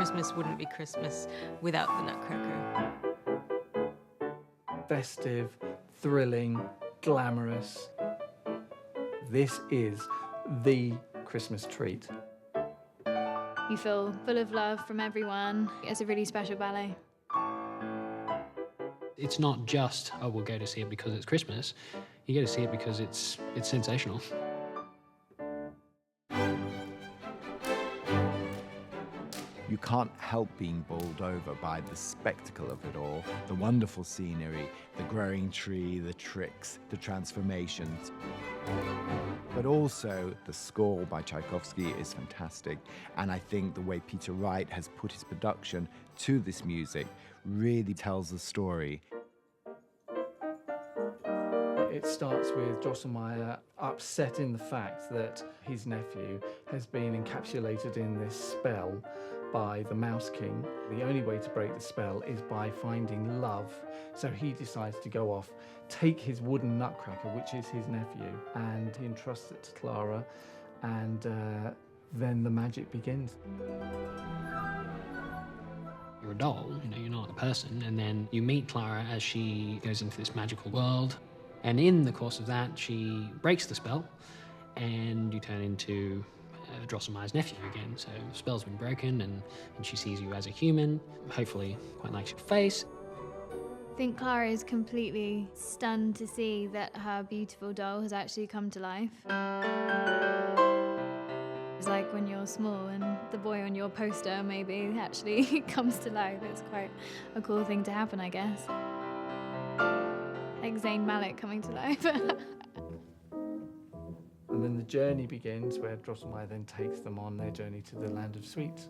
Christmas wouldn't be Christmas without the Nutcracker. Festive, thrilling, glamorous. This is the Christmas treat. You feel full of love from everyone. It's a really special ballet. It's not just, oh, we'll go to see it because it's Christmas. You go to see it because it's sensational. You can't help being bowled over by the spectacle of it all, the wonderful scenery, the growing tree, the tricks, the transformations. But also, the score by Tchaikovsky is fantastic, and I think the way Peter Wright has put his production to this music really tells the story. It starts with Drosselmeyer upsetting the fact that his nephew has been encapsulated in this spell by the Mouse King. The only way to break the spell is by finding love. So he decides to go off, take his wooden nutcracker, which is his nephew, and he entrusts it to Clara, and then the magic begins. You're a doll, you're not a person, and then you meet Clara as she goes into this magical world. And in the course of that, she breaks the spell, and you turn into Drosselmeyer's nephew again. So the spell's been broken, and she sees you as a human, hopefully quite likes your face. I think Clara is completely stunned to see that her beautiful doll has actually come to life. It's like when you're small and the boy on your poster maybe actually comes to life. It's quite a cool thing to happen, I guess. Like Zayn Malik coming to life. And then the journey begins, where Drosselmeyer then takes them on their journey to the land of sweets.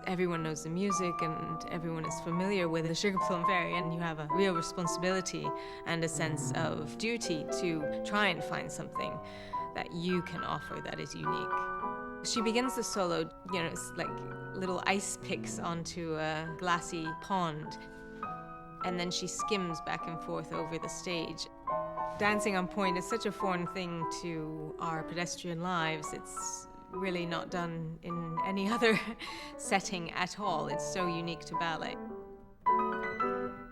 Everyone knows the music and everyone is familiar with the Sugar Plum Fairy, and you have a real responsibility and a sense of duty to try and find something that you can offer that is unique. She begins the solo, it's like little ice picks onto a glassy pond, and then she skims back and forth over the stage. Dancing on point is such a foreign thing to our pedestrian lives. It's really not done in any other setting at all. It's so unique to ballet.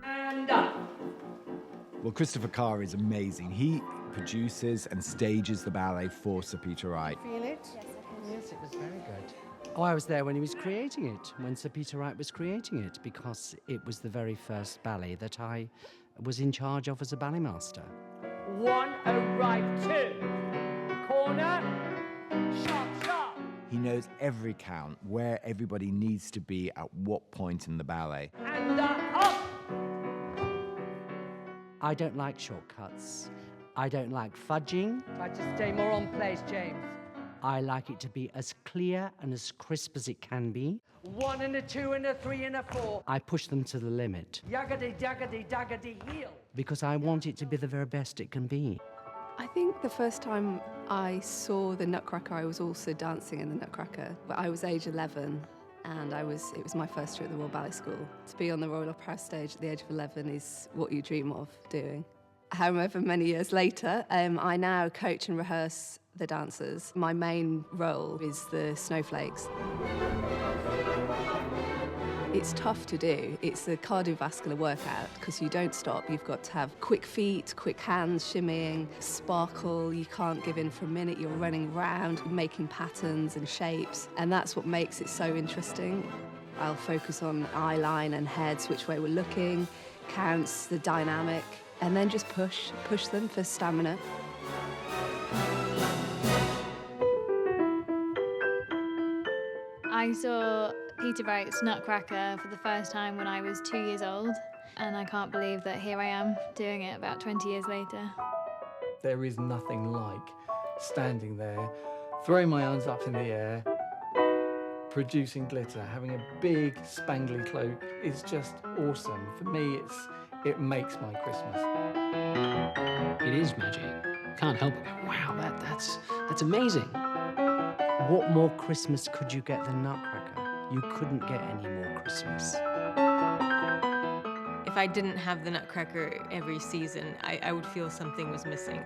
And up. Well, Christopher Carr is amazing. He produces and stages the ballet for Sir Peter Wright. Feel it? Yes, it was very good. Oh, I was there when he was creating it, when Sir Peter Wright was creating it, because it was the very first ballet that I was in charge of as a ballet master. One, arrive, two. Corner, sharp, sharp. He knows every count, where everybody needs to be at what point in the ballet. And up. I don't like shortcuts. I don't like fudging. Try to stay more on place, James. I like it to be as clear and as crisp as it can be. 1 and a 2 and a 3 and a 4. I push them to the limit. Yaggedy, daggedy, daggedy, heel. Because I want it to be the very best it can be. I think the first time I saw the Nutcracker, I was also dancing in the Nutcracker. But I was age 11, and it was my first year at the Royal Ballet School. To be on the Royal Opera stage at the age of 11 is what you dream of doing. However many years later, I now coach and rehearse the dancers. My main role is the snowflakes. It's tough to do. It's a cardiovascular workout because you don't stop. You've got to have quick feet, quick hands, shimmying, sparkle. You can't give in for a minute. You're running around, making patterns and shapes, and that's what makes it so interesting. I'll focus on eye line and heads, which way we're looking, counts, the dynamic, and then just push them for stamina. I saw Peter Wright's Nutcracker for the first time when I was 2 years old, and I can't believe that here I am doing it about 20 years later. There is nothing like standing there, throwing my arms up in the air, producing glitter, having a big spangly cloak is just awesome. For me, it makes my Christmas. It is magic. Can't help but go, wow, that's amazing. What more Christmas could you get than Nutcracker? You couldn't get any more Christmas. If I didn't have the Nutcracker every season, I would feel something was missing.